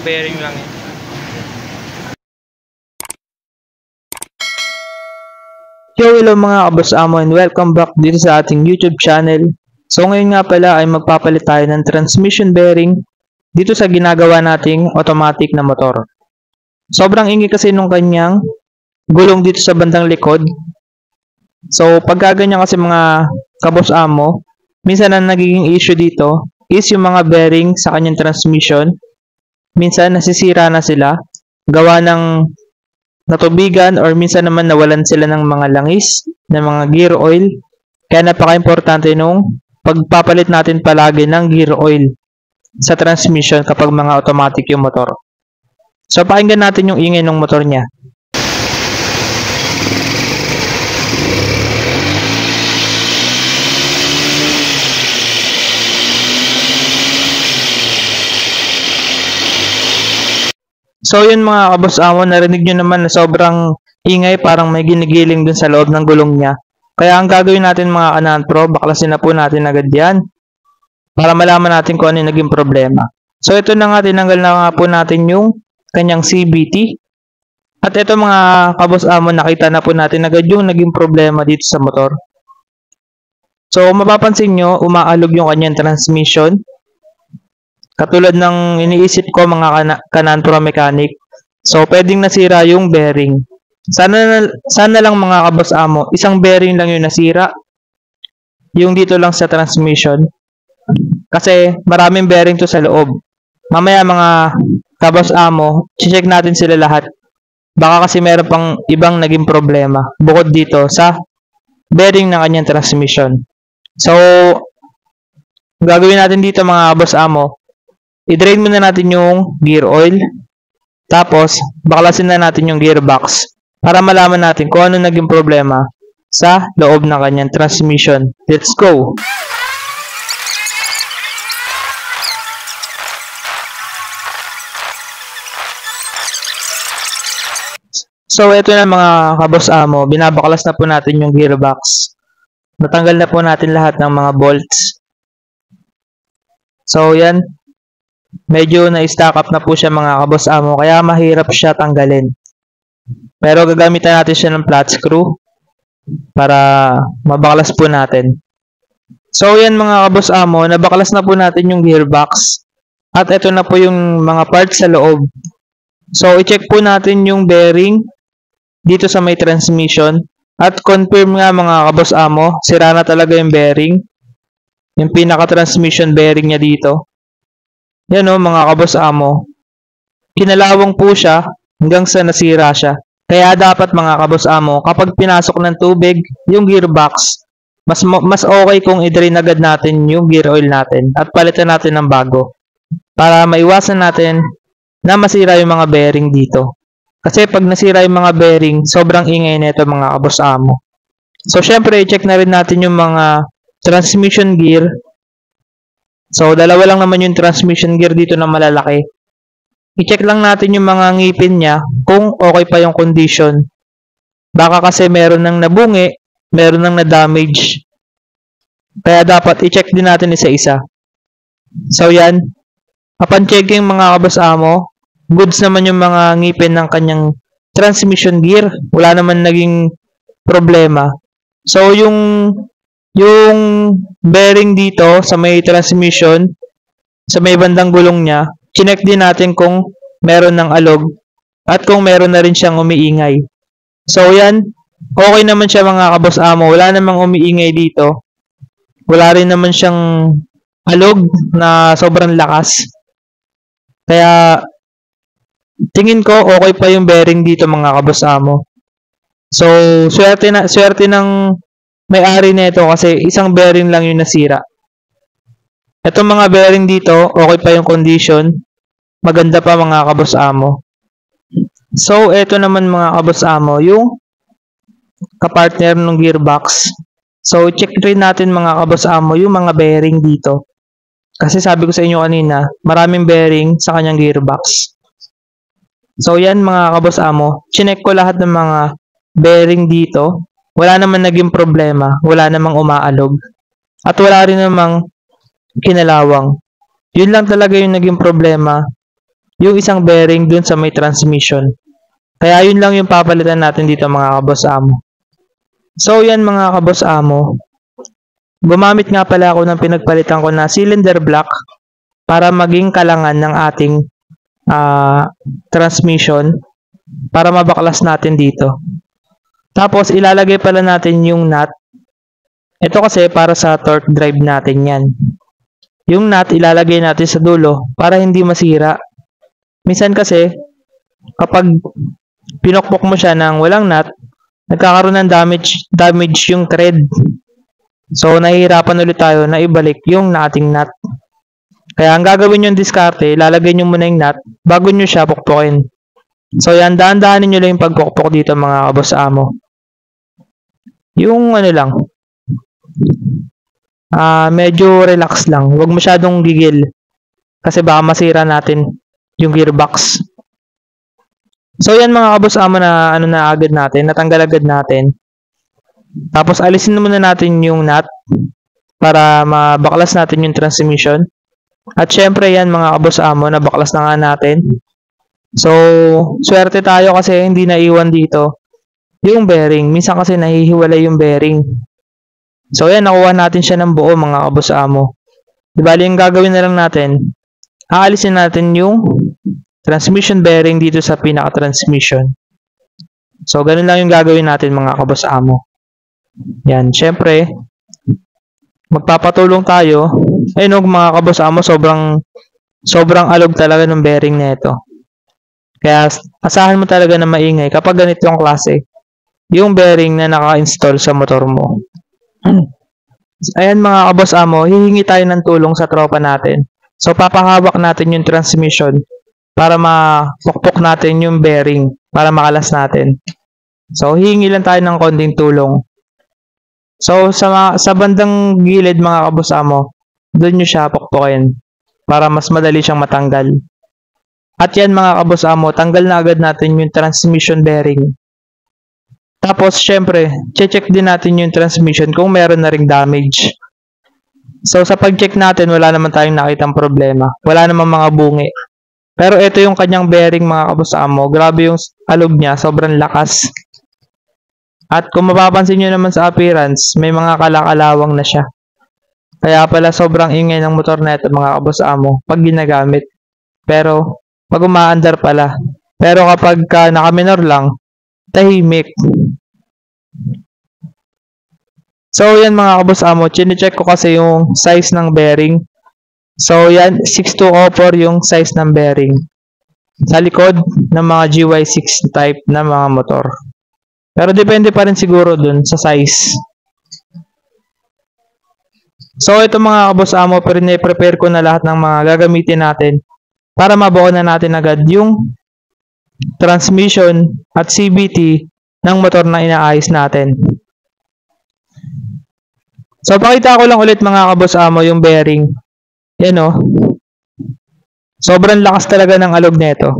bearing lang yan. Yo, hello mga kaboss amo and welcome back dito sa ating YouTube channel. So ngayon nga pala ay magpapalit tayo ng transmission bearing dito sa ginagawa nating automatic na motor. Sobrang ingay kasi nung kanyang gulong dito sa bandang likod. So pagkaganyan kasi mga kaboss amo, minsan ang nagiging issue dito is yung mga bearing sa kanyang transmission. Minsan nasisira na sila gawa ng natubigan or minsan naman nawalan sila ng mga langis, ng mga gear oil. Kaya napaka-importante nung pagpapalit natin palagi ng gear oil sa transmission kapag mga automatic yung motor. So pakinggan natin yung ingay ng motor niya. So yun mga kaboss amo, narinig nyo naman na sobrang ingay, parang may ginigiling dun sa loob ng gulong niya. Kaya ang gagawin natin mga Kanan Pro, baklasin na po natin agad yan para malaman natin kung ano yung naging problema. So ito na nga, tinanggal na nga po natin yung kanyang CVT. At ito mga kaboss amo, nakita na po natin agad yung naging problema dito sa motor. So mapapansin nyo, umaalog yung kanyang transmission. Katulad ng iniisip ko mga Kanan Pro mechanic. So, pwedeng nasira yung bearing. Sana lang mga kaboss amo, isang bearing lang yung nasira. Yung dito lang sa transmission. Kasi maraming bearing to sa loob. Mamaya mga kaboss amo, check natin sila lahat. Baka kasi meron pang ibang naging problema bukod dito sa bearing ng kanyang transmission. So, gagawin natin dito mga kaboss amo, i-drain muna natin yung gear oil. Tapos, baklasin na natin yung gearbox para malaman natin kung ano naging problema sa loob ng kanyang transmission. Let's go! So, ito na mga kaboss amo. Binabaklas na po natin yung gearbox. Natanggal na po natin lahat ng mga bolts. So, yan. Medyo na-stack up na po siya mga kaboss amo, kaya mahirap siya tanggalin. Pero gagamitan natin siya ng flat screw para mabaklas po natin. So yan mga kaboss amo, nabaklas na po natin yung gearbox. At ito na po yung mga parts sa loob. So i-check po natin yung bearing dito sa may transmission. At confirm nga mga kaboss amo, sira na talaga yung bearing. Yung pinaka-transmission bearing niya dito. Yan o mga kaboss amo, kinalawang po siya hanggang sa nasira siya. Kaya dapat mga kaboss amo, kapag pinasok ng tubig yung gearbox, mas okay kung i-drain agad natin yung gear oil natin at palitan natin ng bago para maiwasan natin na masira yung mga bearing dito. Kasi pag nasira yung mga bearing, sobrang ingay nito mga kaboss amo. So syempre, i-check na rin natin yung mga transmission gear. So, dalawa lang naman yung transmission gear dito na malalaki. I-check lang natin yung mga ngipin niya kung okay pa yung condition. Baka kasi meron nang nabungi, meron nang na-damage. Kaya dapat i-check din natin isa-isa. So, yan. Upon checking mga kaboss amo, goods naman yung mga ngipin ng kanyang transmission gear. Wala naman naging problema. So, yung bearing dito sa may transmission, sa may bandang gulong niya, chinek din natin kung meron ng alog at kung meron na rin siyang umiingay. So yan, okay naman siya mga kaboss amo, wala namang umiingay dito. Wala rin naman siyang alog na sobrang lakas. Kaya tingin ko okay pa yung bearing dito mga kaboss amo. So swerte ng may-ari nito kasi isang bearing lang yung nasira. Itong mga bearing dito, okay pa yung condition. Maganda pa mga kaboss amo. So, ito naman mga kaboss amo, yung kapartner ng gearbox. So, check rin natin mga kaboss amo, yung mga bearing dito. Kasi sabi ko sa inyo kanina, maraming bearing sa kanyang gearbox. So, yan mga kaboss amo. Chinek ko lahat ng mga bearing dito. Wala naman naging problema, wala namang umaalog, at wala rin namang kinalawang. Yun lang talaga yung naging problema yung isang bearing dun sa may transmission. Kaya yun lang yung papalitan natin dito mga kaboss amo. So yan mga kaboss amo, gumamit nga pala ako ng pinagpalitan ko na cylinder block para maging kalangan ng ating transmission para mabaklas natin dito. Tapos ilalagay pala natin yung nut. Ito kasi para sa torque drive natin yan. Yung nut ilalagay natin sa dulo para hindi masira. Minsan kasi kapag pinokpok mo siya ng walang nut, nagkakaroon ng damage yung thread. So nahihirapan ulit tayo na ibalik yung ating nut. Kaya ang gagawin yung diskarte, ilalagay nyo muna yung nut bago nyo siya pukpukin. So yan, dahan-dahanin nyo lang yung pagpukpok dito mga kaboss amo. Yung ano lang, medyo relax lang. Huwag masyadong gigil kasi baka masira natin yung gearbox. So yan mga kaboss amo na ano na agad natin, natanggal agad natin. Tapos alisin muna natin yung nut para mabaklas natin yung transmission. At syempre yan mga kaboss amo, nabaklas na nga natin. So swerte tayo kasi hindi naiwan dito yung bearing. Minsan kasi nahihiwalay yung bearing. So yan, nakuha natin siya ng buo mga kaboss amo. Di bali yung gagawin na lang natin, aalisin natin yung transmission bearing dito sa pinaka-transmission. So ganun lang yung gagawin natin mga kaboss amo. Yan, syempre magpapatulong tayo. Ayun mga kaboss amo, sobrang alog talaga ng bearing nito. Kaya asahan mo talaga na maingay kapag ganito yung klase, yung bearing na naka-install sa motor mo. Ayan mga kaboss amo, hihingi tayo ng tulong sa tropa natin. So papahawak natin yung transmission para mapukpok natin yung bearing para makalas natin. So hihingi lang tayo ng konting tulong. So sa bandang gilid mga kaboss amo, doon nyo siya pukpukin para mas madali siyang matanggal. At yan mga kaboss amo, tanggal na agad natin yung transmission bearing. Tapos syempre, check din natin yung transmission kung meron na ring damage. So sa pag-check natin, wala naman tayong nakitang problema. Wala namang mga bungi. Pero ito yung kanyang bearing mga kaboss amo, grabe yung alog niya, sobrang lakas. At kung mapapansin nyo naman sa appearance, may mga kalakalawang na siya. Kaya pala sobrang ingay ng motor na ito mga kaboss amo pag ginagamit. Pero pag umaandar pala. Pero kapag naka-minor lang, tahimik. So yan mga kaboss amo, chine-check ko kasi yung size ng bearing. So yan, 6204 yung size ng bearing sa likod ng mga GY6 type na mga motor. Pero depende pa rin siguro dun sa size. So ito mga kaboss amo, prepare ko na lahat ng mga gagamitin natin para mabuo na natin agad yung transmission at CVT ng motor na inaayos natin. So pakita ko lang ulit mga kaboss amo yung bearing. Yan o. Sobrang lakas talaga ng alog nito.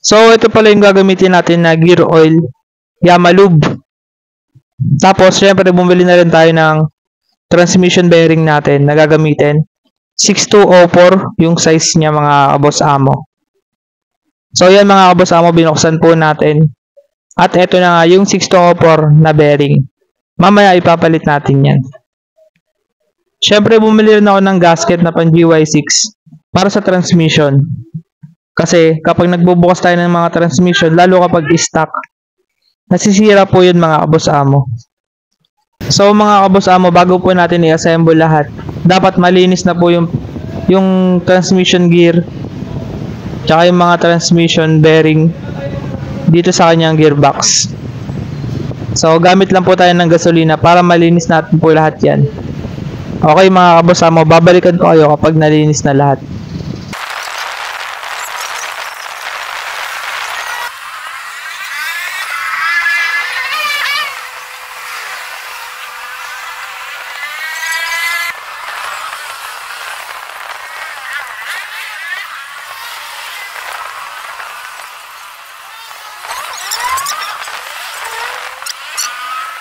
So ito pala yung gagamitin natin na gear oil, Yamalube. Tapos syempre bumili na rin tayo ng transmission bearing natin na gagamitin. 6204 yung size niya mga kaboss amo. So yan mga kaboss amo, binuksan po natin. At ito na nga yung 6204 na bearing. Mamaya ipapalit natin yan. Syempre bumili rin ako ng gasket na pang GY6 para sa transmission. Kasi kapag nagbubukas tayo ng mga transmission, lalo kapag stock, nasisira po yun mga kaboss amo. So mga kaboss amo, bago po natin i-assemble lahat, dapat malinis na po yung transmission gear tsaka yung mga transmission bearing dito sa kanyang gearbox. So gamit lang po tayo ng gasolina para malinis natin po lahat yan. Okay mga kaboss amo, babalikan ko kayo kapag nalinis na lahat.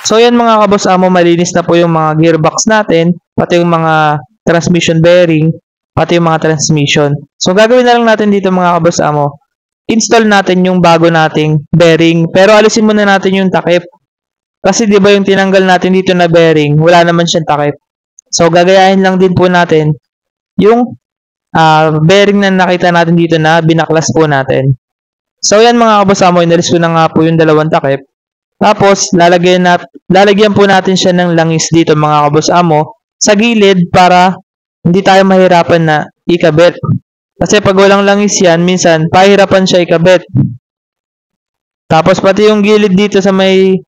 So yan mga kaboss amo, malinis na po yung mga gearbox natin, pati yung mga transmission bearing. pati yung mga transmission. So, gagawin na lang natin dito mga kaboss amo, install natin yung bago nating bearing. Pero alisin muna natin yung takip. Kasi di ba yung tinanggal natin dito na bearing, wala naman siyang takip. So, gagayahin lang din po natin yung bearing na nakita natin dito na binaklas po natin. So, yan mga kaboss amo, inalis ko na nga po yung dalawang takip. Tapos, lalagyan po natin siya ng langis dito mga kaboss amo sa gilid para hindi tayo mahirapan na ikabit. Kasi pag walang langis yan, minsan, pahirapan siya ikabit. Tapos, pati yung gilid dito sa may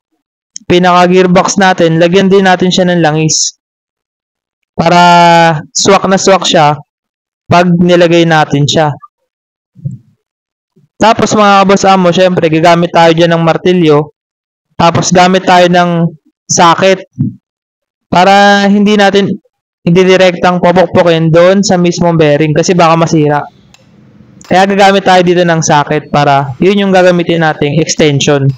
pinaka-gearbox natin, lagyan din natin siya ng langis. Para swak na swak siya pag nilagay natin siya. Tapos, mga kaboss amo, syempre, gagamit tayo dyan ng martilyo. Tapos, gamit tayo ng socket. Para hindi direktang popokpokin doon sa mismong bearing kasi baka masira. Kaya gagamit tayo dito ng socket para yun yung gagamitin nating extension.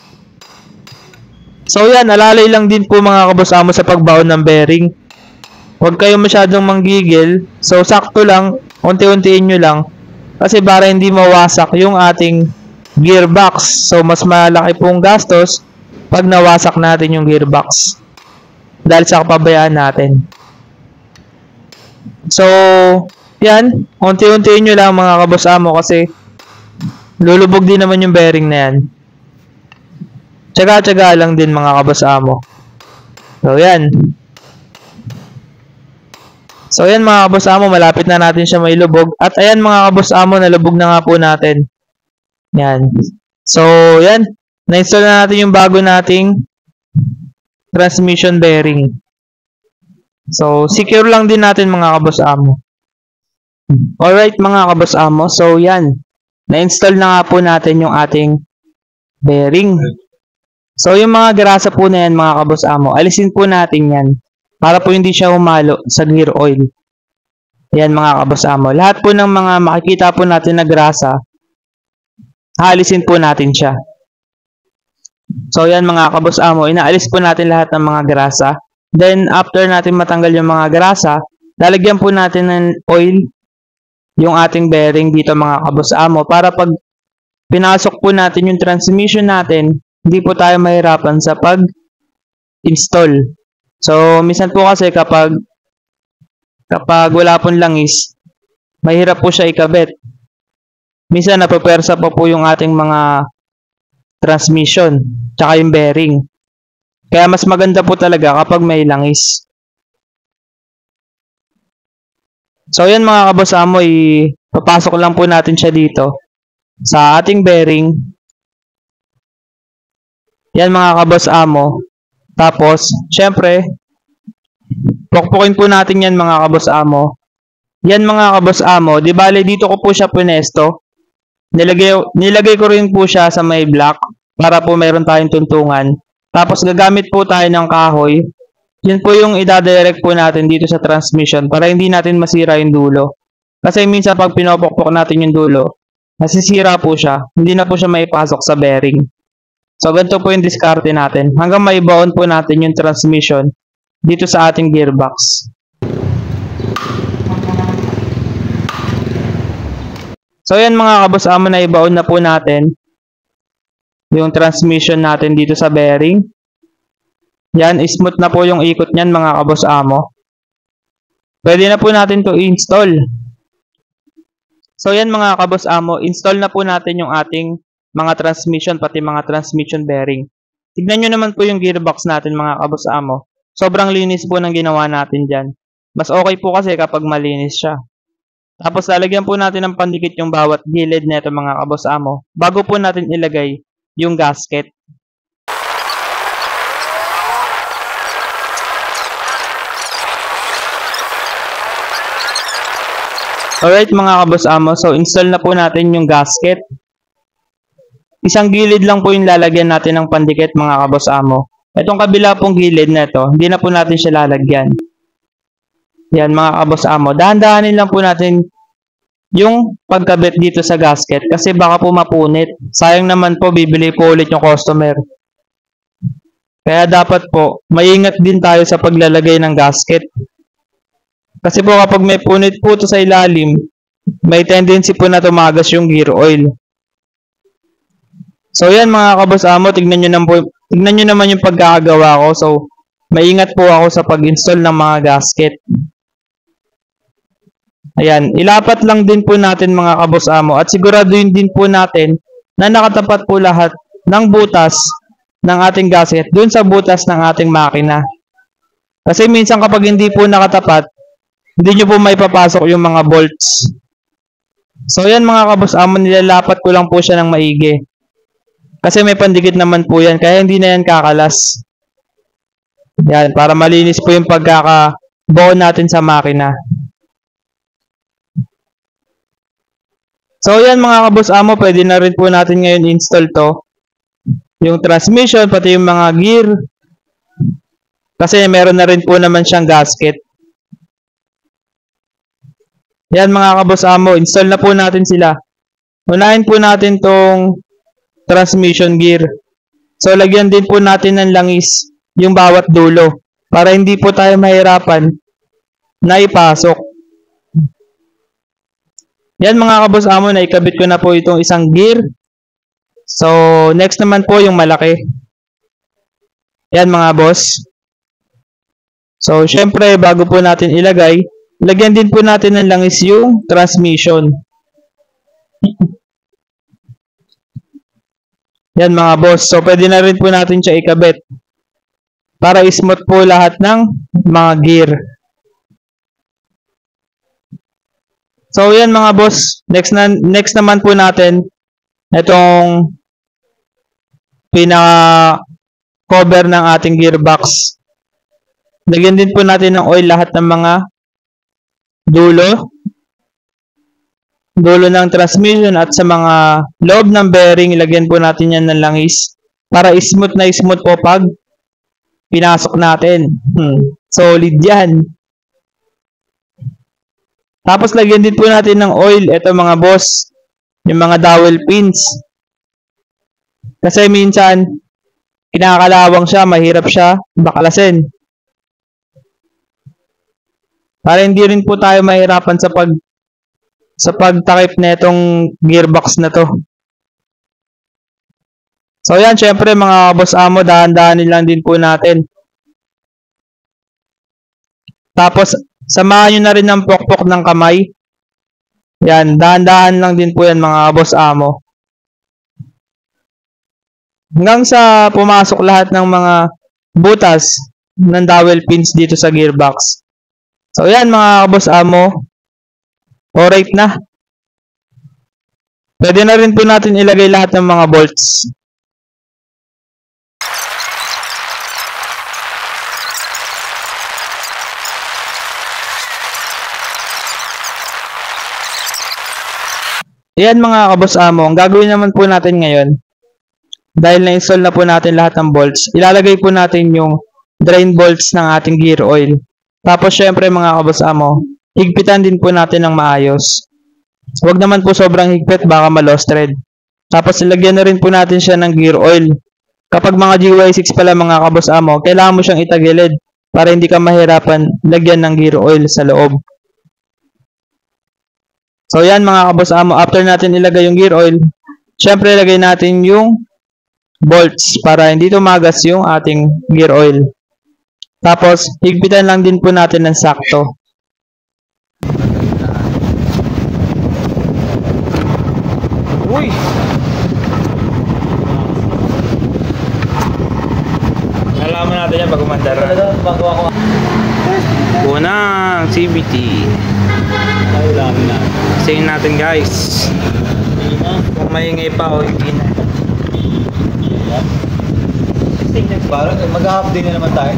So yan, alalay lang din po mga kaboss amo sa pagbaon ng bearing. Huwag kayong masyadong manggigil. So sakto lang, unti-untiin nyo lang. Kasi para hindi mawasak yung ating gearbox. So mas malaki pong gastos pag nawasak natin yung gearbox. Dahil sa kapabayaan natin. So, yan. Unti-untiin nyo lang mga kaboss amo kasi lulubog din naman yung bearing na yan. Tsaga-tsaga lang din mga kaboss amo. So, yan. So, yan mga kaboss amo. Malapit na natin siya mailubog. At ayan mga kaboss amo, nalubog na nga po natin. Yan. So, yan. Na-install na natin yung bago nating transmission bearing. So, secure lang din natin mga kaboss amo. Alright mga kaboss amo. So, yan. Na-install na nga po natin yung ating bearing. So, yung mga grasa po na yan mga kaboss amo, alisin po natin yan. Para po hindi siya humalo sa gear oil. Yan mga kaboss amo. Lahat po ng mga makikita po natin na grasa, haalisin po natin siya. So, yan mga kaboss amo, inaalis po natin lahat ng mga grasa. Then, after natin matanggal yung mga grasa, lalagyan po natin ng oil yung ating bearing dito mga kaboss amo para pag pinasok po natin yung transmission natin, hindi po tayo mahirapan sa pag-install. So, minsan po kasi kapag wala pong langis, mahirap po siya ikabit. Minsan napapersa pa po yung ating mga transmission, tsaka yung bearing. Kaya mas maganda po talaga kapag may langis. So yan mga kaboss amo, papasok lang po natin siya dito sa ating bearing. Yan mga kaboss amo. Tapos, syempre, pukpukin po natin yan mga kaboss amo. Yan mga kaboss amo, di bale dito ko po siya punesto. Nilagay ko rin po siya sa may block para po meron tayong tuntungan. Tapos gagamit po tayo ng kahoy. Yun po yung idadirect po natin dito sa transmission para hindi natin masira yung dulo. Kasi minsan pag pinopokpok natin yung dulo, nasisira po siya. Hindi na po siya maipasok sa bearing. So ganito po yung diskarte natin. Hanggang maibaon po natin yung transmission dito sa ating gearbox. So yan mga kaboss amo, na ibaon na po natin yung transmission natin dito sa bearing. Yan, smooth na po yung ikot niyan mga kaboss amo. Pwede na po natin to install. So yan mga kaboss amo, install na po natin yung ating mga transmission, pati mga transmission bearing. Tignan nyo naman po yung gearbox natin mga kaboss amo. Sobrang linis po ng ginawa natin dyan. Mas okay po kasi kapag malinis siya. Tapos lalagyan po natin ng pandikit yung bawat gilid nito mga kaboss amo bago po natin ilagay yung gasket. Alright mga kaboss amo, so install na po natin yung gasket. Isang gilid lang po yung lalagyan natin ng pandikit mga kaboss amo. Itong kabila pong gilid na ito, hindi na po natin siya lalagyan. Yan mga kaboss amo, dahan-dahanin lang po natin yung pagkabit dito sa gasket kasi baka po mapunit. Sayang naman po, bibili po ulit yung customer. Kaya dapat po, maingat din tayo sa paglalagay ng gasket. Kasi po kapag may punit po ito sa ilalim, may tendency po na tumagas yung gear oil. So yan mga kaboss amo, tignan nyo naman yung pagkakagawa ko. So maingat po ako sa pag-install ng mga gasket. Ayan, ilapat lang din po natin mga kaboss amo at siguraduhin din po natin na nakatapat po lahat ng butas ng ating gasket dun sa butas ng ating makina. Kasi minsan kapag hindi po nakatapat, hindi nyo po may papasok yung mga bolts. So yan mga kaboss amo, nilalapat ko lang po siya ng maigi. Kasi may pandikit naman po yan, kaya hindi na yan kakalas. Yan, para malinis po yung pagkakabuo natin sa makina. So yan mga kaboss amo, pwede na rin po natin ngayon install to. Yung transmission, pati yung mga gear. Kasi meron na rin po naman siyang gasket. Yan mga kaboss amo, install na po natin sila. Unahin po natin tong transmission gear. So lagyan din po natin ng langis yung bawat dulo para hindi po tayo mahirapan na ipasok. Yan mga kaboss amo, naikabit ko na po itong isang gear. So next naman po yung malaki. Yan mga boss. So syempre bago po natin ilagay, lagyan din po natin ng langis yung transmission. Yan mga boss. So pwede na rin po natin siya ikabit para smooth po lahat ng mga gear. So yan mga boss, next naman po natin itong pinaka cover ng ating gearbox. Lagyan din po natin ng oil lahat ng mga dulo ng transmission at sa mga loob ng bearing, lagyan po natin yan ng langis para smooth na smooth po pag pinasok natin. Solid yan. Tapos lagyan din po natin ng oil. Ito mga boss, yung mga dowel pins. Kasi minsan, kinakalawang siya, mahirap siya baklasin. Para hindi rin po tayo mahirapan sa pagtakip na itong gearbox na to. So yan, syempre mga boss amo, dahan-dahanin lang din po natin. Tapos, samahan nyo na rin ng pokpok ng kamay. Yan, dahan-dahan lang din po yan mga boss amo. Hanggang sa pumasok lahat ng mga butas ng dowel pins dito sa gearbox. So yan mga boss amo. Alright na. Pwede na rin po natin ilagay lahat ng mga bolts. Ayan mga kaboss amo, ang gagawin naman po natin ngayon, dahil na-install na po natin lahat ng bolts, ilalagay po natin yung drain bolts ng ating gear oil. Tapos syempre mga kaboss amo, higpitan din po natin ng maayos. Huwag naman po sobrang higpit, baka ma-lost thread. Tapos ilagyan na rin po natin siya ng gear oil. Kapag mga GY6 pala mga kaboss amo, kailangan mo siyang itagilid para hindi ka mahirapan lagyan ng gear oil sa loob. So yan mga kaboss amo, after natin ilagay yung gear oil, syempre ilagay natin yung bolts para hindi tumagas yung ating gear oil. Tapos higpitan lang din po natin ng sakto. Uy! Nalaman natin yan pag umandar. Unang CVT. Ay, dami na. Sing natin guys. Kung maingay pa o hindi na. Parang mag-half day na naman tayo.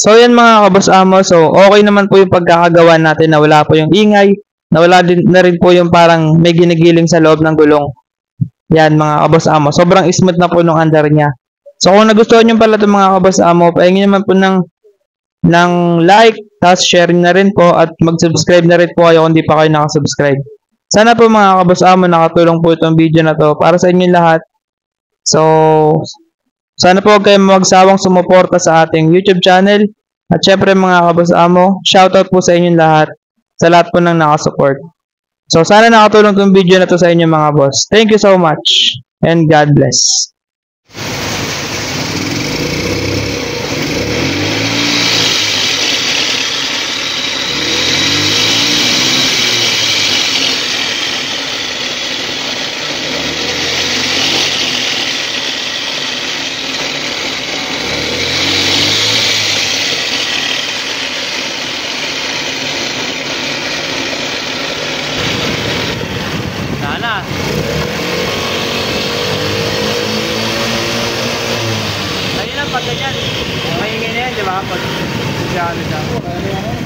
So yan mga kabos amo, so okay naman po yung pagkakagawa natin na wala po yung ingay, na wala din na rin po yung parang may ginigiling sa loob ng gulong. Yan mga kabos amo, sobrang smooth na po nung andar niya. So kung nagustuhan nyo pala itong mga kabos amo, pahingin naman po ng like, tapos share na rin po at mag-subscribe na rin po kayo kung di pa kayo nakasubscribe. Sana po mga kabos amo nakatulong po itong video na to para sa inyo lahat. So sana po huwag kayong magsawang sumuporta sa ating YouTube channel. At syempre mga kabos amo, shoutout po sa inyong lahat. Sa lahat po ng nakasupport. So sana nakatulong itong video na to sa inyo mga boss. Thank you so much. And God bless. Sana. Ayun lang pag ganyan. Maingay na yan, di ba? Pag siya.